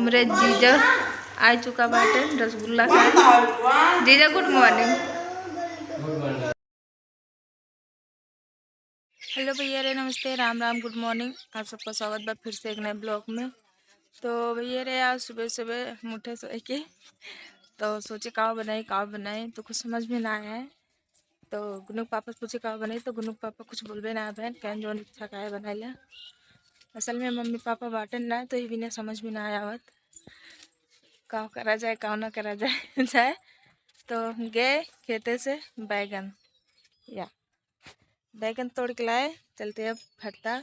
हमरे जीजा आ चुका बाटे रसगुल्ला खाए। जीजा गुड मॉर्निंग। हेलो भैया रे, नमस्ते, राम राम, गुड मॉर्निंग। आप सबका स्वागत बा फिर से एक नए ब्लॉग में। तो भैया रे आज सुबह सुबह मुठे सो के तो सोचे काव बनाए तो कुछ समझ में ना आया है। तो गुनुक पापा से पूछे काव बनाई तो गुनुक पापा कुछ बोलबे ना बहन कहन जो इच्छा का बनाइला। असल में मम्मी पापा बाटन ना तो ही भी ना समझ में ना आया काव करा जाए काव ना करा जाए तो गए खेते से बैगन तोड़ के लाए। चलते अब भरता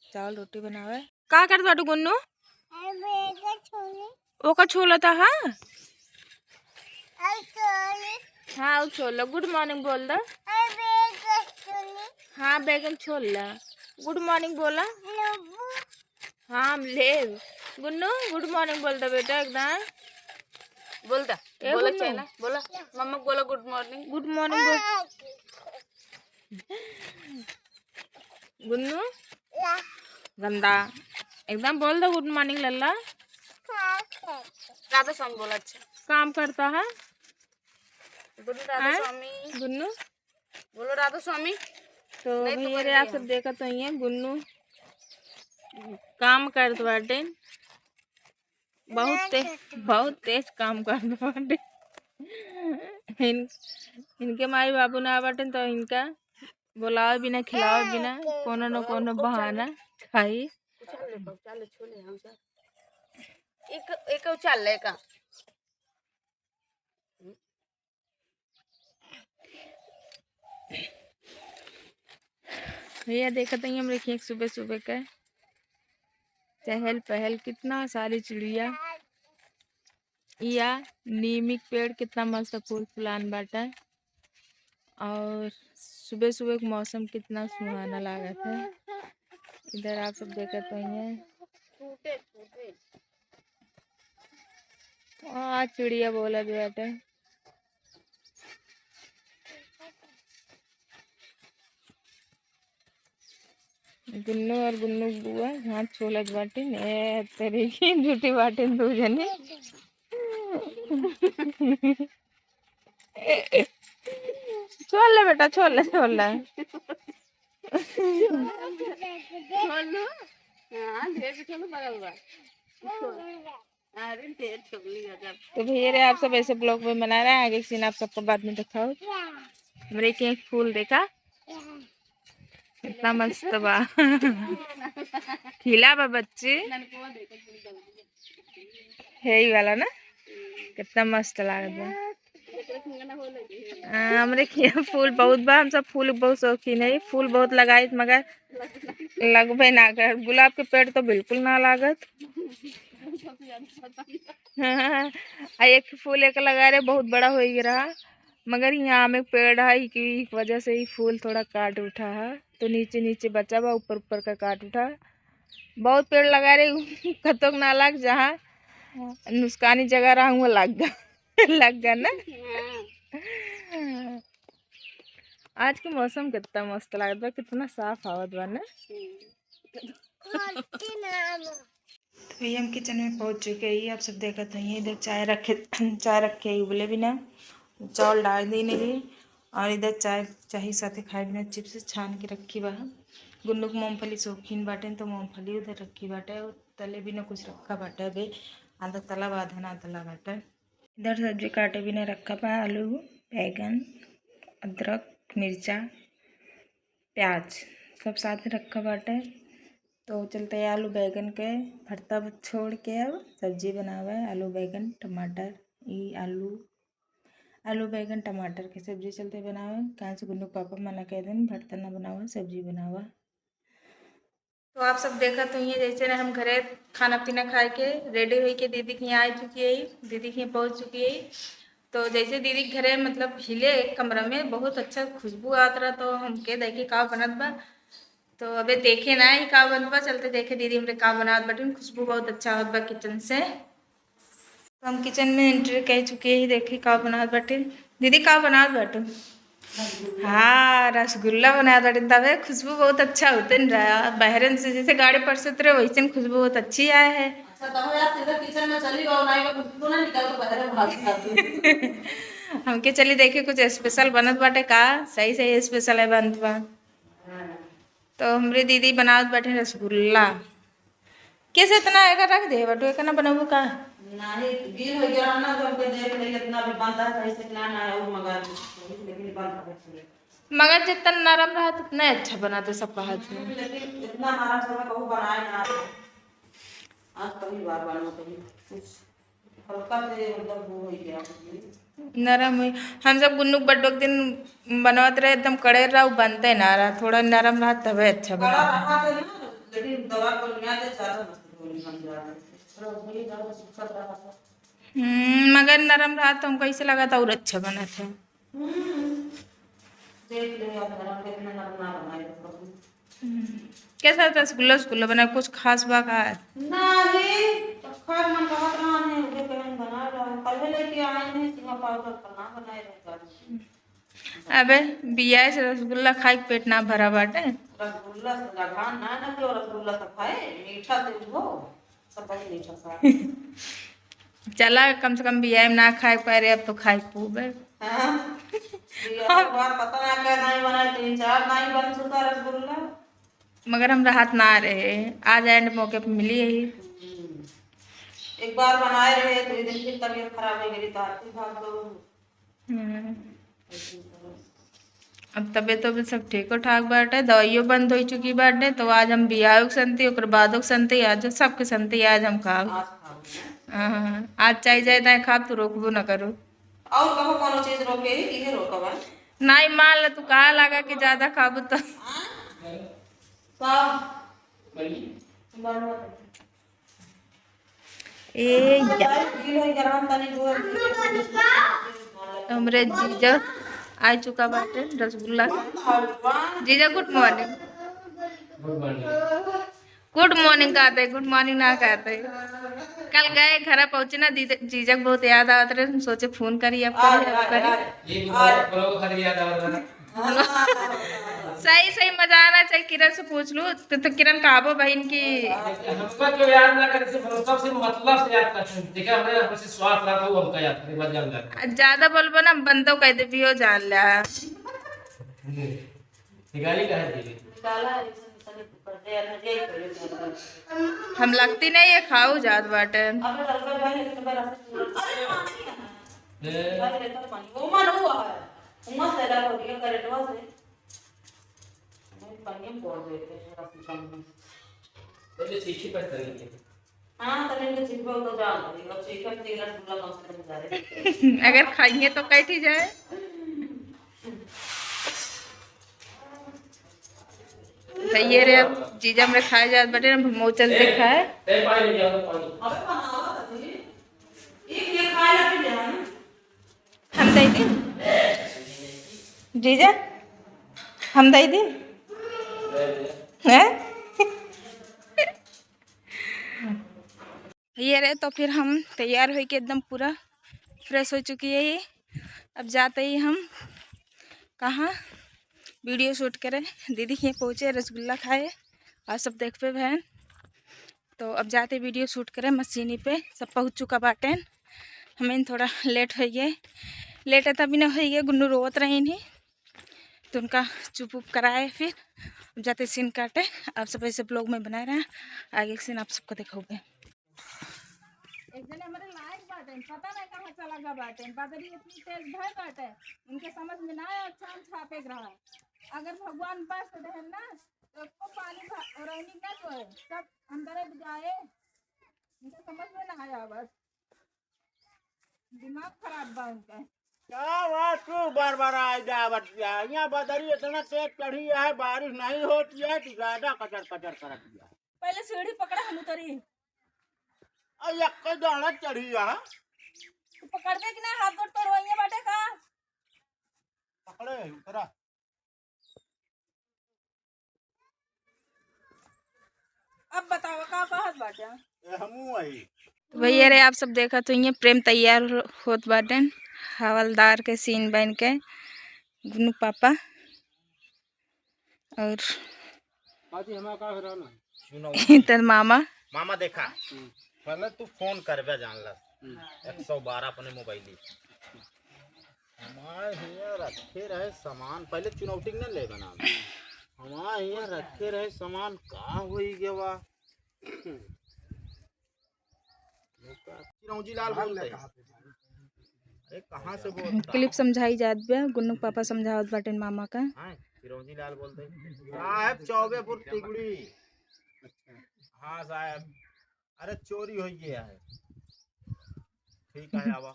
चावल रोटी बनावे। का कर बाटू गुन्नू वो का छोला था। हाँ हाँ छोला। गुड मॉर्निंग बोल दो। हाँ बैगन छोला गुड मॉर्निंग बोला। हाँ ले गुन्नू गुड मॉर्निंग बोल दो बेटा एकदम बोलता बोला चला बोला मम्मा बोला गुड मॉर्निंग बोल गुन्नू गंदा एकदम बोल दो गुड मॉर्निंग लल्ला। राधा स्वामी बोला अच्छा काम करता है राधा स्वामी गुन्नू बोलो राधा स्वामी। तो भैया रे आप सब देखा तो ही है गुन्नू काम करते बाटे बहुत तेज काम करते बाटे। इनके माई बाबू ना बाटे तो इनका बुलाओ बिना खिलाओ बिना कोनो न कोनो बहाना खाई एक चल का भैया देखा तो हम देखिए सुबह सुबह का चहल पहल कितना सारी चिड़िया या नीमिक पेड़ कितना मस्त फूल फुलान बाटा और सुबह सुबह का मौसम कितना सुहाना लागत है। इधर आप सब देखा तो हैं चिड़िया बोला भी बाटे। गुन्नू और गुन्नू बुआ हाथ छोलत बाटे तेरे की झूठी बाटे दो जने। छोड़ ले बेटा छोड़ ले तो भैया रे आप सब ऐसे ब्लॉग में बना रहे हैं। आगे सीन आप सबको बाद में दिखाओ। मेरे के फूल देखा कितना मस्त बा खिला बा बच्चे है ही वाला ना कितना मस्त लागत बा। हमरे खिया फूल बहुत बा। हम सब फूल बहुत शौकीन है। फूल बहुत लगाए मगर लगभग ना कर। गुलाब के पेड़ तो बिल्कुल ना लागत। एक फूल एक लगा रहे बहुत बड़ा हो ही रहा मगर यहाँ में पेड़ है की वजह से ही फूल थोड़ा काट उठा है तो नीचे नीचे बचा बा ऊपर ऊपर का काट उठा। बहुत पेड़ लगा रहे कतोक ना लग जहाँ नुकसानी जगह रहा हुआ लग गया ना। आज के मौसम कितना मस्त लागत बा कितना साफ आवत बा ना। तो भैया हम किचन में पहुंच चुके हैं। आप सब देखा तो इधर चाय रखे उबले बिना चावल डाल दी नहीं और इधर चाय साथे खाए बिना चिप्स छान के रखी बा। गुन्नू को मूँगफली शौकीन बाटे तो मूँगफली उधर रखी बाटे और तले बिना कुछ रखा बाटे। अभी आधा तला बा आधा ना तला बाटे। इधर सब्जी काटे बिना रखा बा आलू बैगन अदरक मिर्चा प्याज सब साथ रखा बाटे। तो चलते हैं आलू बैगन के भरता छोड़ के अब सब्जी बनावा है। आलू बैगन टमाटर ये आलू बैगन टमाटर के सब्जी चलते बनावा कहाँ से गुन्नू पापा मना कह दें भरता ना बनावा सब्जी बनावा। तो आप सब देखा तो ये जैसे ना हम घरे खाना पीना खा के रेडी हुई के दीदी के यहाँ आ चुकी है। दीदी के यहाँ पहुँच चुकी है। तो जैसे दीदी घरे मतलब हिले एक कमरा में बहुत अच्छा खुशबू आता रहा तो हम के देखे का बनत बा। तो अबे देखे ना ही का बनत बा चलते देखे दीदी हमरे का बनावत बाटे। खुशबू बहुत अच्छा आवत बा किचन से। तो हम किचन में एंट्री कह चुके ही देखे का बनावत बाटे। दीदी का बनावत बाटे। हाँ रसगुल्ला बनाया था तबे खुशबू बहुत अच्छा होते न रहा बहरन से जैसे गाड़ी पर से उतरे वैसे खुशबू बहुत अच्छी आए है। अच्छा तो यार सीधा किचन में चली गओ नहीं खुशबू ना निकल तो बहरे भाग जाती। हमके चली देखे कुछ स्पेशल बनत बाटे का सही सही स्पेशल है बनत बा। तो हमरी दीदी बनावत बाटे रसगुल्ला कैसे इतना एकर रख दे बटू इतना बनाबू का नहीं गील हो गया ना तो हमके देख ले इतना भी बनता है सही से खिलाना है और मगर लेकिन बनता है मगर जितना नरम रहा उतना अच्छा बना तो सब कहा थे लेकिन इतना नरम से मैं कहूँ बनाए ना आज पहली बार बना कहीं कुछ हल्का से मतलब वो हो गया नरम हुई हम सब गुन्नू बड्डो के दिन बनवत रहे एकदम कड़े रहा बनते ना रहा थोड़ा नरम रहा तबे अच्छा कड़ा बना। रहा था ना लेकिन दवा को लिया दे ज्यादा मस्त होनी बन जा रहा है वही ज्यादा सुखद रहा था। मगर नरम रहा तो हमको ऐसे लगा था और अच्छा बना था। देख ले यार नरम कितना नरम ना बनाए कैसा रसगुल्ला रसगुल्ला बना कुछ खास बात है नहीं खास मन बहुत रहा है मुझे कहीं बना रहा है कल लेके आए हैं सिंगा पाउडर बना बनाए रहेगा। अबे बिया से रसगुल्ला खाई के पेट ना भरा बाटे रसगुल्ला से लगान ना ना क्यों रसगुल्ला सब खाए मीठा से हो सब बहुत मीठा सा चला कम से कम बिया में ना खाए पा रहे अब तो खाए खूब है। हां ये बार पता ना क्या नहीं बनाए 3-4 नहीं बन चुका रसगुल्ला मगर हम राहत ना रहे आज एंड मौके पे मिली यही एक बार बनाए रहे तो दिन फिर तबीयत खराब हो गई तो आती भाग दो। अब तबीयत तो सब ठीक ठाक बाटे दवाइयों बंद हो चुकी बाटे तो आज हम बियाह संती ओकर बाद संती आज सबके संती आज हम खाब आज चाहे जाए ताए खाब तो रोकबो न करो और कहो कोनो चीज रोके ही इहे रोकबा नहीं मान ल तू कहा लगा कि ज्यादा खाबू तो ए हमरे जीजा आ चुका बाटे रसगुल्ला जीजा गुड मॉर्निंग गुड मॉर्निंग कहते गुड मॉर्निंग ना कहते कल गए घर पहुंचे ना जीजा बहुत याद आवत रहे हम सोचे फोन करी अब करी सही सही मजा आना चाहिए किरण से पूछ लूं तो किरण कहाबो बहन की हमका क्यों याद ना करे सिर्फ सबसे मतलब से याद करते हैं देखा हमने बस स्वाद रखा वो हमका याद करे मजा लगा ज्यादा बोलबो ना बंदो कह दे भी हो जान ला निकाली का है जी निकाला हम लगती नहीं है खाओ जात बाटे अब हल्का भाई तो मेरा अरे पानी तो पानी वो मन हुआ है उमस लगा हो गया करेटवा से पानी में बोल देते हैं थोड़ा सा पहले सीखी पर करेंगे हां तने के चिपको तो जान देगा चिकन तेल रसगुल्ला कम से कम जा रहे अगर खाइए तो कैठी जाए तो ये रे अब जीजा हमरे खाए जात बाटे ना मो चलते खाए पानी ले आओ पानी अबे बनावा था एक ये खाए ला फिर हम दे दी जीजा हम दे दी हैं ये रहे तो फिर हम तैयार हो के एकदम पूरा फ्रेश हो चुकी है ये अब जाते ही हम कहाँ वीडियो शूट करें दीदी ये पहुँचे रसगुल्ला खाए और सब देख पे बहन तो अब जाते वीडियो शूट करें मशीनी पे सब पहुँच चुका बाटे हमें थोड़ा लेट हो गए लेट है तभी ना हो गया गुन्नू रोवत रही नहीं तो उनका चुप उप कराए फिर अब जाते सीन काटे आप सब ऐसे ब्लॉग में बनाए रहे आगे सीन आप सबको दिखाओगे एक जने हमारे लायक बाटे पता नहीं कहाँ चला गया बाटे बदरी इतनी तेज भय बाटे उनके समझ में ना आया चांद छापे रहा अगर भगवान बस रहे ना तो उसको पानी रैनी ना जो है सब अंदर जाए उनके समझ में ना आया बस दिमाग खराब बा उनका क्या बात तू बार बार आ जा बटिया यहाँ बदरी इतना तेज चढ़ी है बारिश नहीं होती है तो ज्यादा कचर कचर कर दिया पहले सीढ़ी पकड़ा हम उतरी और एक दाना चढ़ी है तू पकड़ दे कि नहीं हाथ गोड़ तोड़वाइए बाटे का पकड़े उतरा अब बताओ का कहत बाटे हमू आई भैया रे आप सब देखा तो ये प्रेम तैयार होत बाटे हवलदार के सीन बन के गुन्नू पापा और आदि हमारा का हो रहा ना चुनौती तर मामा। मामा देखा पहले तू फोन करबे जानल 112 अपने मोबाइल हमारे हियाँ रखे रहे सामान पहले चुनौती न ले बना हमारे हियाँ रखे रहे सामान कहाँ हुई गवा चिरौंजी लाल बोलते हैं। अरे कहाँ से बोलता क्लिप समझाई जात बा गुन्नू पापा समझावत बाटे मामा का। हाँ चिरौंजी लाल बोलते हैं। साहब चौबेपुर तिगड़ी हाँ साहब अरे चोरी हो गया है ठीक है आवा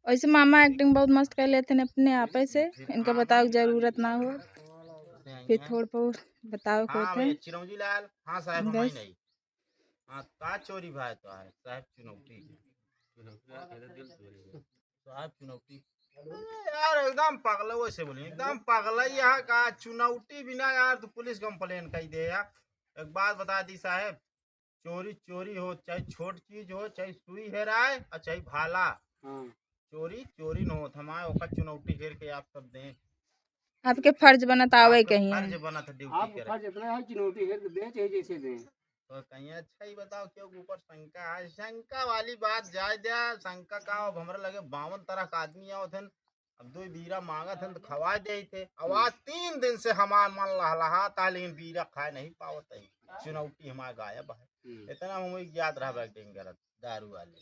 वैसे मामा एक्टिंग बहुत मस्त कर लेते हैं अपने आप से, इनका बताओ की जरूरत ना हो फिर थोड़ बहुत बताओ हाँ होते भैया चिरौंजी लाल हाँ साहब हम बस। नहीं हाँ का चोरी भाई तो है साहब चुनौती साहब चुनौती अरे यार एकदम पागल वैसे बोली एकदम पागल है यहाँ का चुनौती बिना यार तो पुलिस कंप्लेन कर दे यार। एक बात बता दी साहब चोरी चोरी हो चाहे छोट चीज हो चाहे सुई हेराए और चाहे भाला चोरी चोरी न हो हमारे ओकर चुनौती घेर के आप सब दें आपके फर्ज बनत आवे कहीं फर्ज बना था ड्यूटी आप करे फर्ज इतना है चुनौती है तो बेच है जैसे दें तो कहीं अच्छा ही बताओ क्यों ऊपर शंका है शंका वाली बात जाए दिया शंका का अब हमारे लगे 52 तरह का आदमी आओ थे अब 2 बीरा मांगा थे तो खवा दे थे अब आज 3 दिन से हमार मन लहलहाता है लेकिन बीरा खाए नहीं पावत है चुनौती हमारा गायब है इतना हमें याद रहा बैटिंग करत दारू वाले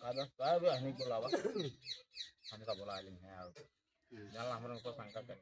आदत साहब हनी बुलावा हमका बुला लेंगे यार जानला हमरे को शंका कर